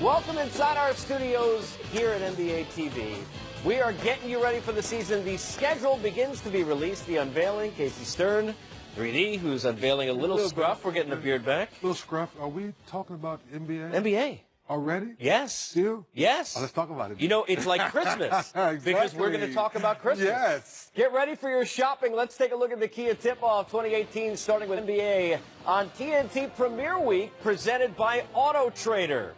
Welcome inside our studios here at NBA TV. We are getting you ready for the season. The schedule begins to be released. The unveiling, Casey Stern, 3D, who's unveiling a little scruff. We're getting the beard back. Little scruff. Are we talking about NBA? NBA. Already? Yes. Still? Yes. Oh, let's talk about it. You know, it's like Christmas. Exactly. Because we're going to talk about Christmas. Yes. Get ready for your shopping. Let's take a look at the Kia Tip-Off 2018, starting with NBA on TNT Premier Week, presented by Auto Trader.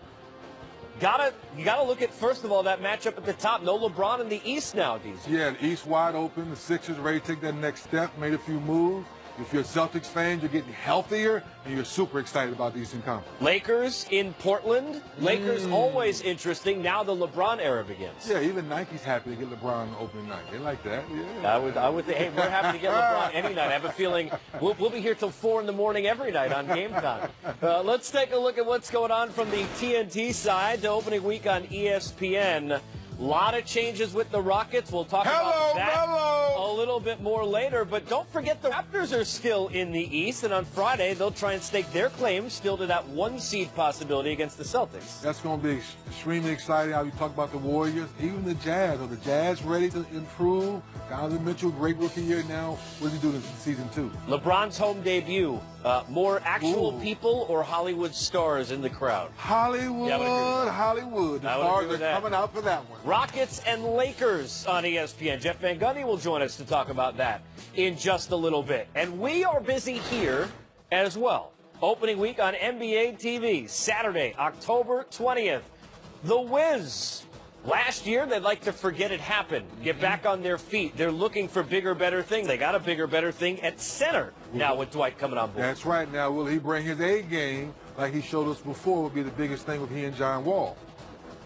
You gotta look at, first of all, that matchup at the top. No LeBron in the East now, DC. Yeah, the East wide open. The Sixers ready to take that next step, made a few moves. If you're a Celtics fan, you're getting healthier, and you're super excited about the Eastern Conference. Lakers in Portland. Lakers always interesting. Now the LeBron era begins. Yeah, even Nike's happy to get LeBron on the opening night. They like that. Yeah. I would think, hey, we're happy to get LeBron any night. I have a feeling we'll be here till 4 in the morning every night on GameTime. Let's take a look at what's going on from the TNT side to opening week on ESPN. A lot of changes with the Rockets. We'll talk about that a little bit more later. But don't forget the Raptors are still in the East. And on Friday, they'll try and stake their claim still to that 1-seed possibility against the Celtics. That's going to be extremely exciting. How you talk about the Warriors, even the Jazz. Are the Jazz ready to improve? Donovan Mitchell, great rookie year now. What does he do in season 2? LeBron's home debut. More actual people or Hollywood stars in the crowd? Hollywood. The stars are coming out for that one. Rockets and Lakers on ESPN. Jeff Van Gundy will join us to talk about that in just a little bit. And we are busy here as well. Opening week on NBA TV, Saturday, October 20th. The Wiz. Last year, they'd like to forget it happened, get back on their feet. They're looking for bigger, better things. They got a bigger, better thing at center now with Dwight coming on board. That's right. Now, will he bring his A game like he showed us before would be the biggest thing with he and John Wall?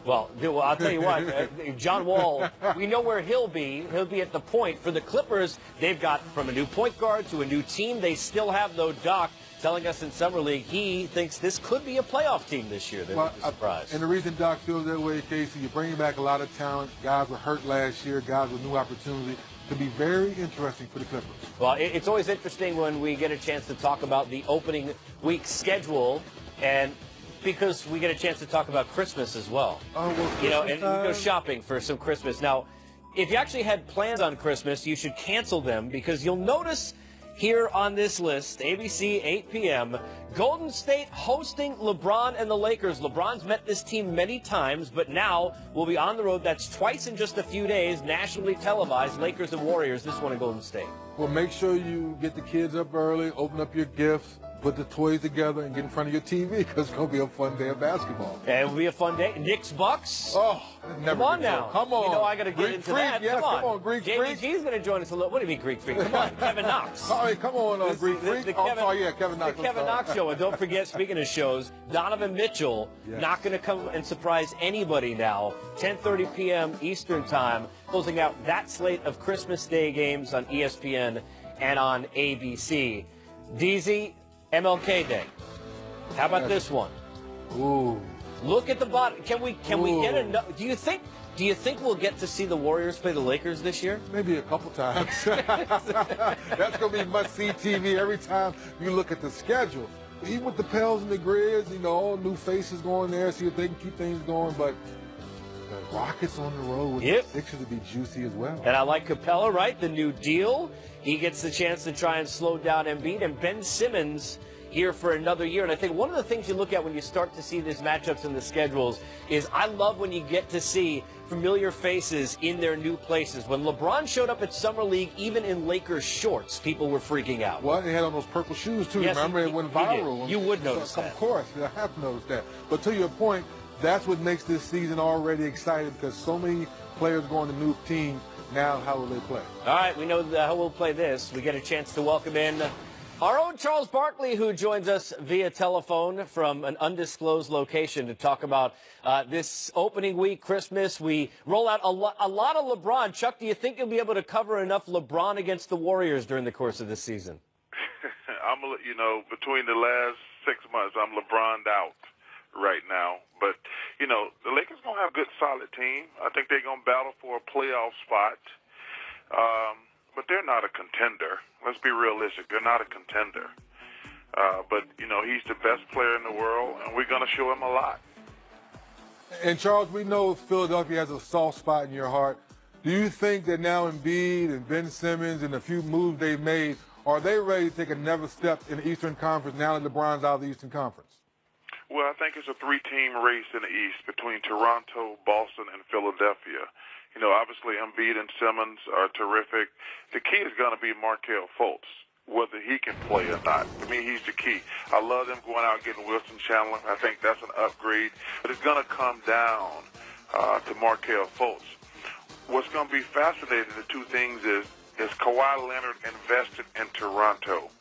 Well, I'll tell you what, John Wall, we know where he'll be. He'll be at the point. For the Clippers, they've got from a new point guard to a new team. They still have, though, Doc telling us in Summer League he thinks this could be a playoff team this year. They're surprised. And the reason Doc feels that way, Casey, you're bringing back a lot of talent. Guys were hurt last year. Guys with new opportunity. To be very interesting for the Clippers. Well, it's always interesting when we get a chance to talk about the opening week schedule, and because we get a chance to talk about Christmas as well. Oh, well, you know, and we go shopping for some Christmas. Now, if you actually had plans on Christmas, you should cancel them, because you'll notice here on this list, ABC, 8 p.m., Golden State hosting LeBron and the Lakers. LeBron's met this team many times, but now we'll be on the road. That's twice in just a few days, nationally televised, Lakers and Warriors, this one in Golden State. Well, make sure you get the kids up early, open up your gifts, put the toys together, and get in front of your TV, because it's going to be a fun day of basketball. And it will be a fun day. Knicks, Bucks. Oh, come on now. Come on. You know I got to get Greek into freak. that. Yes, come on. Greek freak. JBG's going to join us a little. What do you mean Greek freak? Come on, Kevin Knox. All right, come on, Greek freak. Kevin Knox. The Kevin Knox show. And don't forget, speaking of shows, Donovan Mitchell, not going to come and surprise anybody now. 10:30 p.m. Eastern Time, closing out that slate of Christmas Day games on ESPN and on ABC. DZ, MLK Day. How about this one? Ooh. Look at the bottom. Can we get enough? Do you think we'll get to see the Warriors play the Lakers this year? Maybe a couple times. That's going to be must-see TV every time you look at the schedule. Even with the Pels and the Grizz, you know, all new faces going there, see if they can keep things going. But the Rockets on the road with the Sixers to be juicy as well. And I like Capella, right? The new deal. He gets the chance to try and slow down Embiid. And Ben Simmons here for another year. And I think one of the things you look at when you start to see these matchups in the schedules is I love when you get to see familiar faces in their new places. When LeBron showed up at Summer League, even in Lakers shorts, people were freaking out. Well, they had on those purple shoes, too. Yes, remember? It went viral. You would notice that. Of course. I have noticed that. But to your point, that's what makes this season already exciting, because so many players going to new teams. Now, how will they play? All right, we know how we'll play this. We get a chance to welcome in our own Charles Barkley, who joins us via telephone from an undisclosed location to talk about this opening week, Christmas. We roll out a lot of LeBron. Chuck, do you think you'll be able to cover enough LeBron against the Warriors during the course of this season? You know, between the last 6 months, I'm LeBron'd out right now. But, you know, the Lakers going to have a good, solid team. I think they're going to battle for a playoff spot. But they're not a contender. Let's be realistic. They're not a contender. But, you know, he's the best player in the world, and we're going to show him a lot. And Charles, we know Philadelphia has a soft spot in your heart. Do you think that now Embiid and Ben Simmons and a few moves they've made, are they ready to take another step in the Eastern Conference now that LeBron's out of the Eastern Conference? Well, I think it's a three-team race in the East between Toronto, Boston, and Philadelphia. You know, obviously Embiid and Simmons are terrific. The key is going to be Markelle Fultz, whether he can play or not. To me, he's the key. I love them going out and getting Wilson Chandler. I think that's an upgrade. But it's going to come down to Markelle Fultz. What's going to be fascinating, the two things is Kawhi Leonard invested in Toronto?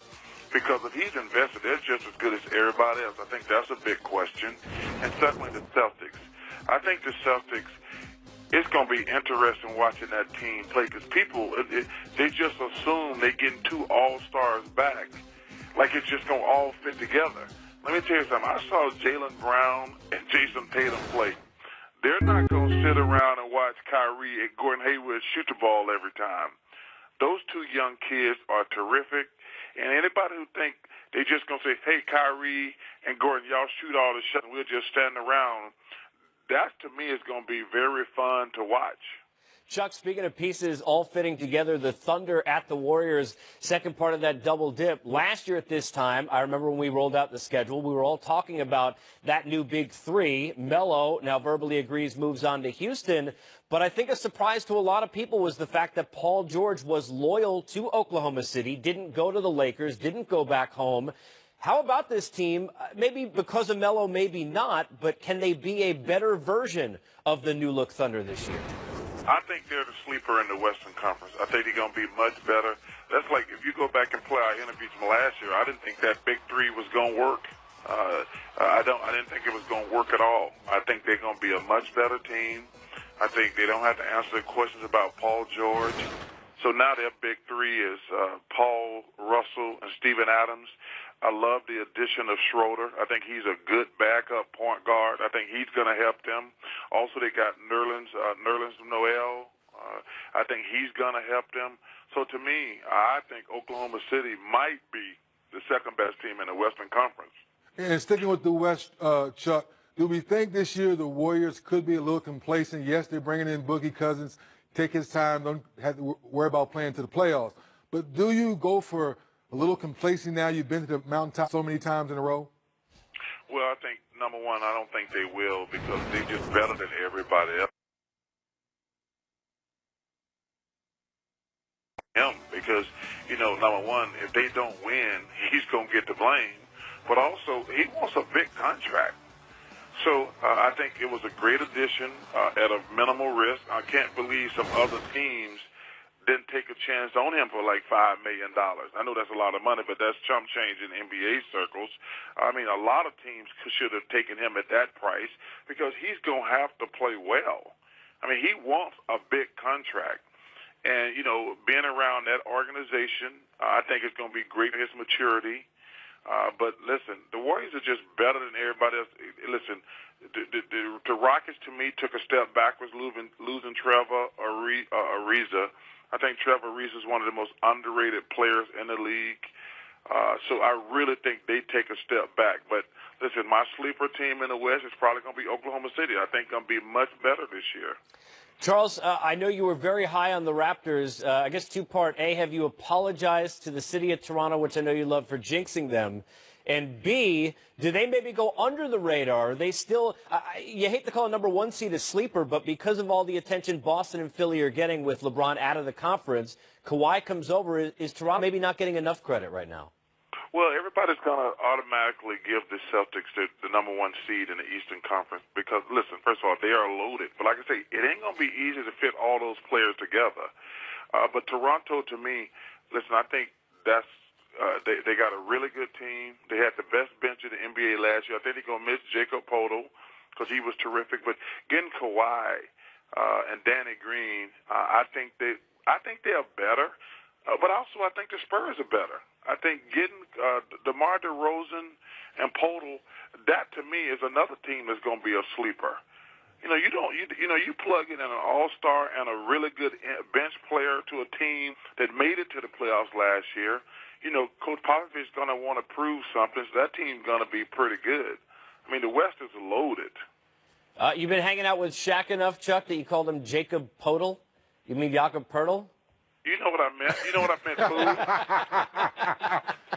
Because if he's invested, they're just as good as everybody else. I think that's a big question. And secondly, the Celtics. I think the Celtics, it's going to be interesting watching that team play because people, they just assume they're getting two all-stars back. Like it's just going to all fit together. Let me tell you something. I saw Jaylen Brown and Jason Tatum play. They're not going to sit around and watch Kyrie and Gordon Hayward shoot the ball every time. Those two young kids are terrific. And anybody who think they just going to say, hey, Kyrie and Gordon, y'all shoot all the shots and we'll just stand around, that to me is going to be very fun to watch. Chuck, speaking of pieces all fitting together, the Thunder at the Warriors, second part of that double dip. Last year at this time, I remember when we rolled out the schedule, we were all talking about that new big three. Melo now verbally agrees, moves on to Houston. But I think a surprise to a lot of people was the fact that Paul George was loyal to Oklahoma City, didn't go to the Lakers, didn't go back home. How about this team? Maybe because of Melo, maybe not, but can they be a better version of the new look Thunder this year? I think they're the sleeper in the Western Conference. I think they're going to be much better. That's like if you go back and play our interviews from last year, I didn't think that big three was going to work. I didn't think it was going to work at all. I think they're going to be a much better team. I think they don't have to answer the questions about Paul George. So now their big three is Paul, Russell, and Steven Adams. I love the addition of Schroeder. I think he's a good backup point guard. I think he's going to help them. Also, they got Nerlens Noel. I think he's going to help them. So to me, I think Oklahoma City might be the second best team in the Western Conference. And sticking with the West, Chuck, do we think this year the Warriors could be a little complacent? Yes, they're bringing in Boogie Cousins. Take his time. Don't have to worry about playing to the playoffs. But do you go for a little complacent now? You've been to the mountaintop so many times in a row. Well, I think, number one, I don't think they will because they're just better than everybody else. Because, you know, number one, if they don't win, he's going to get the blame. But also, he wants a big contract. So I think it was a great addition at a minimal risk. I can't believe some other teams didn't take a chance on him for like $5 million. I know that's a lot of money, but that's chump change in NBA circles. I mean, a lot of teams should have taken him at that price because he's going to have to play well. I mean, he wants a big contract. And, you know, being around that organization, I think it's going to be great for his maturity. But listen, the Warriors are just better than everybody else. Listen, the Rockets to me took a step backwards, losing Trevor Ariza. I think Trevor Ariza is one of the most underrated players in the league. So I really think they take a step back. But listen, my sleeper team in the West is probably going to be Oklahoma City. I think going to be much better this year. Charles, I know you were very high on the Raptors. I guess two-part. A, have you apologized to the city of Toronto, which I know you love, for jinxing them? And B, do they maybe go under the radar? Are they still you hate to call a number one seed a sleeper, but because of all the attention Boston and Philly are getting with LeBron out of the conference, Kawhi comes over. Is Toronto maybe not getting enough credit right now? Well, everybody's going to automatically give the Celtics the number one seed in the Eastern Conference because, listen, first of all, they are loaded. But like I say, it ain't going to be easy to fit all those players together. But Toronto, to me, listen, I think that's they got a really good team. They had the best bench in the NBA last year. I think they're going to miss Jacob Poeltl because he was terrific. But getting Kawhi and Danny Green, I think they are better. But also, I think the Spurs are better. I think getting DeMar DeRozan and Poeltl, that to me is another team that's going to be a sleeper. You know, you plug in an all-star and a really good bench player to a team that made it to the playoffs last year. You know, Coach Popovich is going to want to prove something. So that team's going to be pretty good. I mean, the West is loaded. You've been hanging out with Shaq enough, Chuck, that you called him Jacob Podol? You mean Jakob Pertl? You know what I meant. You know what I meant,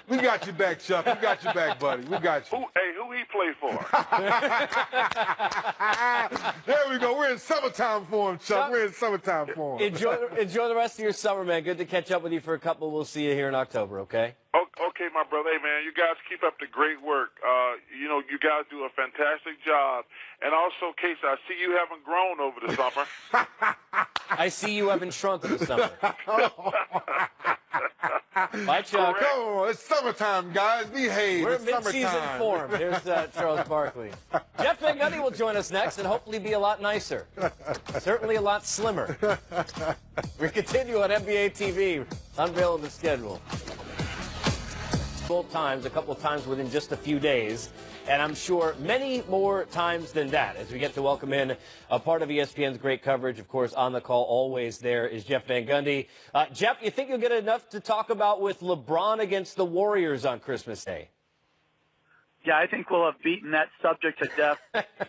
fool. We got you back, Chuck. We got you back, buddy. We got you. Who he play for? There we go. We're in summertime for him, Chuck. We're in summertime for him. Enjoy the rest of your summer, man. Good to catch up with you for a couple. We'll see you here in October, okay? Okay, my brother. Hey, man, you guys keep up the great work. You guys do a fantastic job. And also, Case, I see you haven't grown over the summer. I see you haven't shrunk in the summer. Bye, Chuck. Come on, it's summertime, guys. Behave. We're it's mid-season summertime. form. Here's Charles Barkley. Jeff Van Gundy will join us next and hopefully be a lot nicer. Certainly a lot slimmer. We continue on NBA TV, unveiling the schedule. Times, a couple of times within just a few days, and I'm sure many more times than that as we get to welcome in a part of ESPN's great coverage. Of course, on the call always there is Jeff Van Gundy. Jeff, you think you'll get enough to talk about with LeBron against the Warriors on Christmas Day? Yeah, I think we'll have beaten that subject to death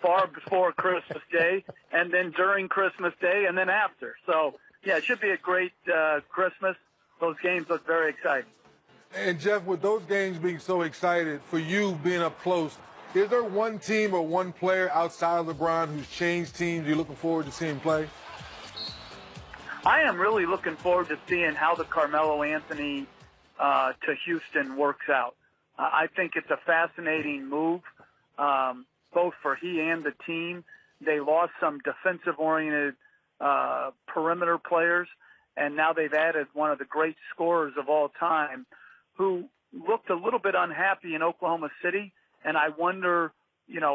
far before Christmas Day, and then during Christmas Day, and then after. So, yeah, it should be a great Christmas. Those games look very exciting. And, Jeff, with those games being so excited, for you being up close, is there one team or one player outside of LeBron who's changed teams you're looking forward to seeing play? I am really looking forward to seeing how the Carmelo Anthony to Houston works out. I think it's a fascinating move, both for he and the team. They lost some defensive-oriented perimeter players, and now they've added one of the great scorers of all time, who looked a little bit unhappy in Oklahoma City, and I wonder,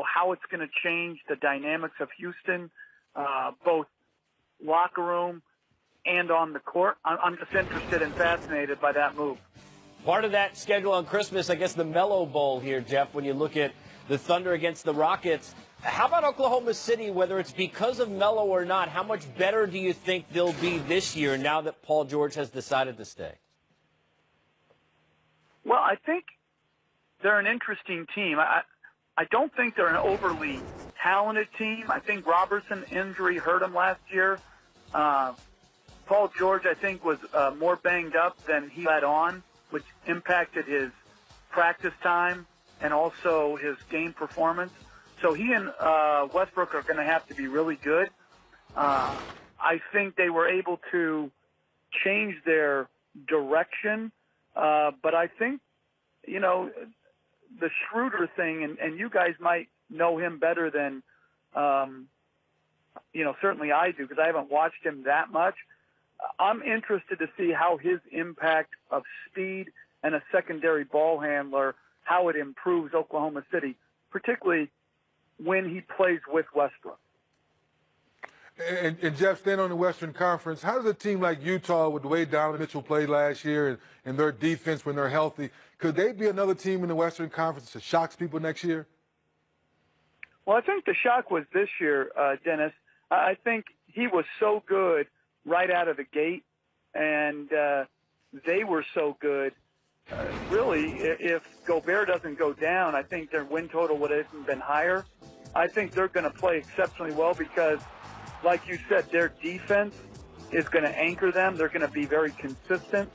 how it's going to change the dynamics of Houston, both locker room and on the court. I'm just interested and fascinated by that move. Part of that schedule on Christmas, I guess the Mellow Bowl here, Jeff, when you look at the Thunder against the Rockets. How about Oklahoma City, whether it's because of Melo or not? How much better do you think they'll be this year now that Paul George has decided to stay? Well, I think they're an interesting team. I don't think they're an overly talented team. I think Robertson injury hurt him last year. Paul George, I think, was more banged up than he let on, which impacted his practice time and also his game performance. So he and Westbrook are going to have to be really good. I think they were able to change their direction. But I think, the Schroeder thing, and you guys might know him better than, certainly I do, because I haven't watched him that much. I'm interested to see how his impact of speed and a secondary ball handler, how it improves Oklahoma City, particularly when he plays with Westbrook. And Jeff, staying on the Western Conference, how does a team like Utah, with the way Donovan Mitchell played last year and their defense when they're healthy, could they be another team in the Western Conference that shocks people next year? Well, I think the shock was this year, Dennis. I think he was so good right out of the gate, and they were so good. Really, if Gobert doesn't go down, I think their win total would have been higher. I think they're going to play exceptionally well because, like you said, their defense is going to anchor them. They're going to be very consistent.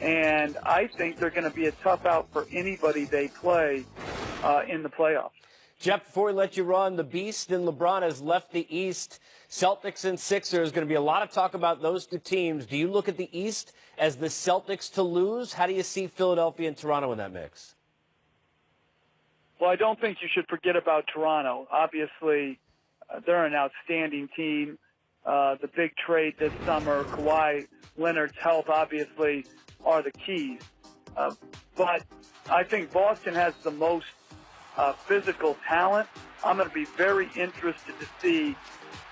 And I think they're going to be a tough out for anybody they play in the playoffs. Jeff, before we let you run, the Beast and LeBron has left the East. Celtics and Sixers, going to be a lot of talk about those two teams. Do you look at the East as the Celtics to lose? How do you see Philadelphia and Toronto in that mix? Well, I don't think you should forget about Toronto. Obviously, they're an outstanding team. The big trade this summer, Kawhi Leonard's health, obviously, are the keys. But I think Boston has the most physical talent. I'm going to be very interested to see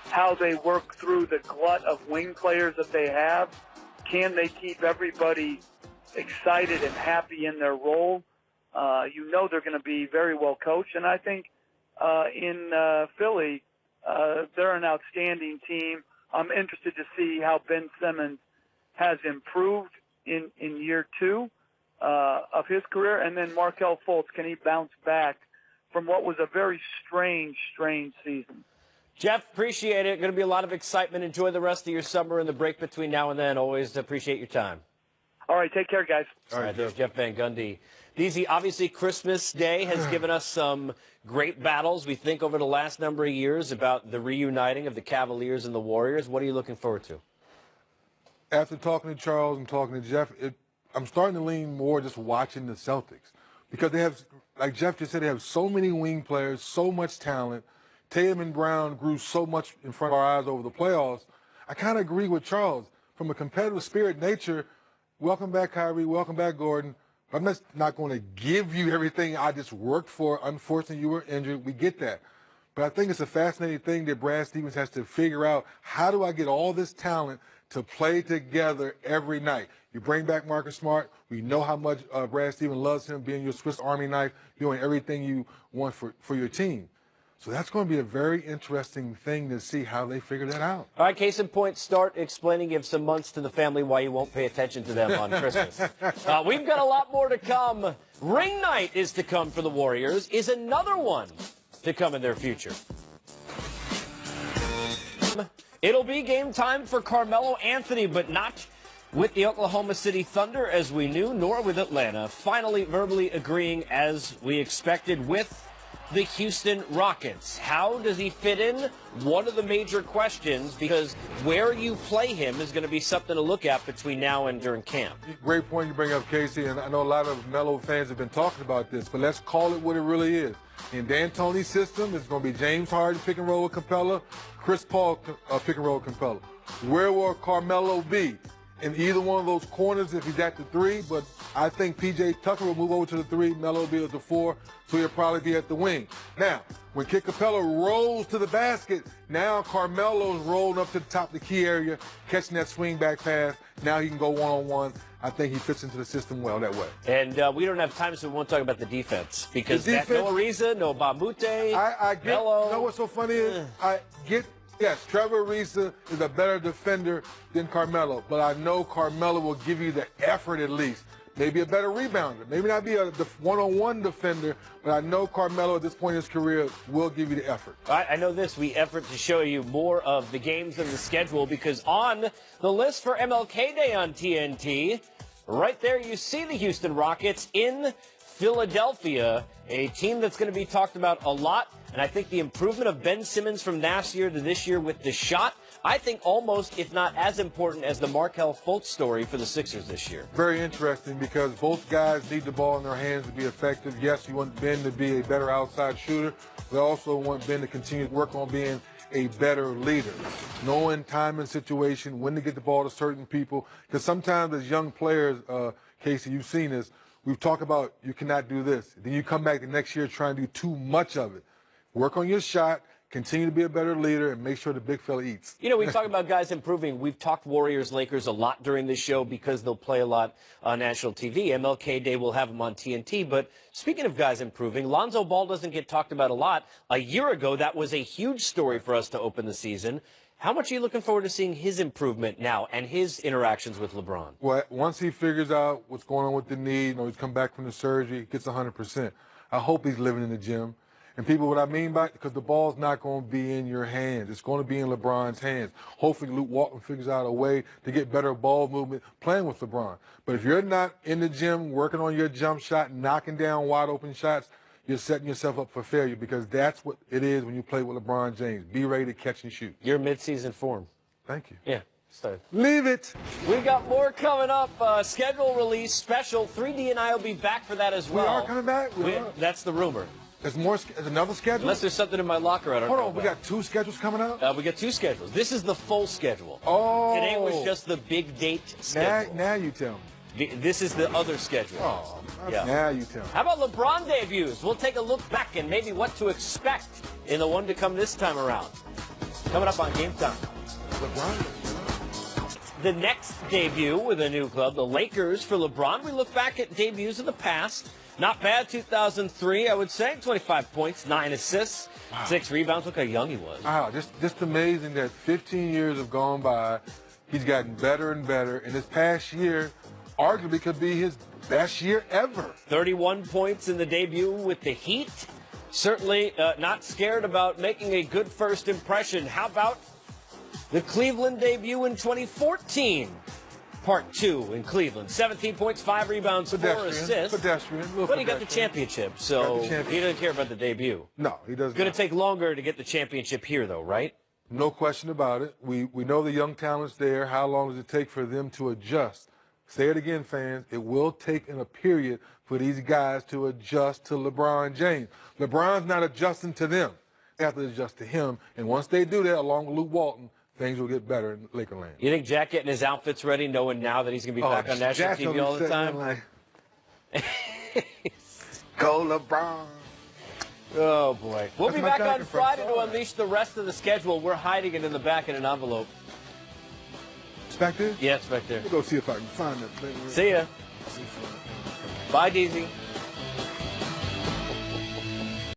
how they work through the glut of wing players that they have. Can they keep everybody excited and happy in their role? They're going to be very well coached. And I think in Philly, they're an outstanding team. I'm interested to see how Ben Simmons has improved in year two of his career. And then Markelle Fultz, can he bounce back from what was a very strange season? Jeff, appreciate it. Going to be a lot of excitement. Enjoy the rest of your summer and the break between now and then. Always appreciate your time. All right, take care, guys. All right, there's Jeff Van Gundy. DZ, obviously Christmas Day has given us some great battles, we think, over the last number of years about the reuniting of the Cavaliers and the Warriors. What are you looking forward to? After talking to Charles and talking to Jeff, I'm starting to lean more just watching the Celtics because they have, like Jeff just said, they have so many wing players, so much talent. Tatum and Brown grew so much in front of our eyes over the playoffs. I kind of agree with Charles. From a competitive spirit nature, welcome back, Kyrie, welcome back, Gordon. I'm not going to give you everything I just worked for. Unfortunately, you were injured. We get that. But I think it's a fascinating thing that Brad Stevens has to figure out. How do I get all this talent to play together every night? You bring back Marcus Smart. We know how much Brad Stevens loves him, being your Swiss Army knife, doing everything you want for your team. So that's going to be a very interesting thing to see how they figure that out. All right, case in point, start explaining, give some months to the family why you won't pay attention to them on Christmas. We've got a lot more to come. Ring night is to come for the Warriors. Is another one to come in their future. It'll be game time for Carmelo Anthony, but not with the Oklahoma City Thunder as we knew, nor with Atlanta. Finally verbally agreeing as we expected with the Houston Rockets. How does he fit in? One of the major questions, because where you play him is going to be something to look at between now and during camp. Great point you bring up, Casey, and I know a lot of Melo fans have been talking about this, but let's call it what it really is. In D'Antoni's system, it's going to be James Harden pick and roll with Capella, Chris Paul pick and roll with Capella. Where will Carmelo be? In either one of those corners if he's at the 3, but I think P.J. Tucker will move over to the 3, Melo will be at the 4, so he'll probably be at the wing. Now, when Kid Capella rolls to the basket, now Carmelo's rolling up to the top of the key area, catching that swing back pass. Now he can go one-on-one. I think he fits into the system well that way. And we don't have time, so we won't talk about the defense. Because no Ariza, no Bamute, I get, Melo. You know what's so funny is? I get, yes, Trevor Ariza is a better defender than Carmelo, but I know Carmelo will give you the effort at least. Maybe a better rebounder. Maybe not be a one-on-one defender, but I know Carmelo at this point in his career will give you the effort. I know this. We effort to show you more of the games and the schedule because on the list for MLK Day on TNT, right there you see the Houston Rockets in Philadelphia, a team that's going to be talked about a lot. And I think the improvement of Ben Simmons from last year to this year with the shot, I think almost, if not as important as the Markelle Fultz story for the Sixers this year. Very interesting because both guys need the ball in their hands to be effective. Yes, you want Ben to be a better outside shooter. We also want Ben to continue to work on being a better leader, knowing time and situation, when to get the ball to certain people. Because sometimes as young players, Casey, you've seen this, we've talked about you cannot do this. Then you come back the next year trying to do too much of it. Work on your shot, continue to be a better leader, and make sure the big fella eats. You know, we talk about guys improving. We've talked Warriors-Lakers a lot during this show because they'll play a lot on national TV. MLK Day will have them on TNT. But speaking of guys improving, Lonzo Ball doesn't get talked about a lot. A year ago, that was a huge story for us to open the season. How much are you looking forward to seeing his improvement now and his interactions with LeBron? Well, once he figures out what's going on with the knee, he's come back from the surgery, he gets 100%. I hope he's living in the gym. And people, what I mean by it, because the ball's not going to be in your hands. It's going to be in LeBron's hands. Hopefully Luke Walton figures out a way to get better ball movement playing with LeBron. But if you're not in the gym working on your jump shot, knocking down wide open shots, you're setting yourself up for failure because that's what it is when you play with LeBron James. Be ready to catch and shoot. Your midseason form. Thank you. Yeah. So. Leave it. We got more coming up. Schedule release special. 3D and I will be back for that as well. We are coming back? That's the rumor. There's another schedule? Unless there's something in my locker I don't know. Hold on, we got 2 schedules coming out? We got 2 schedules. This is the full schedule. Oh. Today was just the big date schedule. Now you tell me. This is the other schedule. Oh, yeah. Now you tell me. How about LeBron debuts? We'll take a look back and maybe what to expect in the one to come this time around. Coming up on Game Time. LeBron. The next debut with a new club, the Lakers for LeBron. We look back at debuts of the past. Not bad, 2003, I would say. 25 points, 9 assists, 6 rebounds. Look how young he was. Wow, just amazing that 15 years have gone by. He's gotten better and better. And this past year, arguably could be his best year ever. 31 points in the debut with the Heat. certainly not scared about making a good first impression. How about the Cleveland debut in 2014? Part 2 in Cleveland. 17 points, 5 rebounds, 4 assists. But he got the championship, so he doesn't care about the debut. No, he doesn't. Going to take longer to get the championship here, though, right? No question about it. We know the young talent's there. How long does it take for them to adjust? Say it again, fans. It will take a period for these guys to adjust to LeBron James. LeBron's not adjusting to them. They have to adjust to him. And once they do that, along with Luke Walton, things will get better in Lakerland. You think Jack getting his outfits ready, knowing now that he's going to be back on national TV all the time? Like, go LeBron. Oh, boy. We'll be back on Friday to Sorry. unleash the rest of the schedule. We're hiding it in the back in an envelope. It's back there? Yeah, it's back there. We'll go see if I can find it. See ya. Bye, DZ.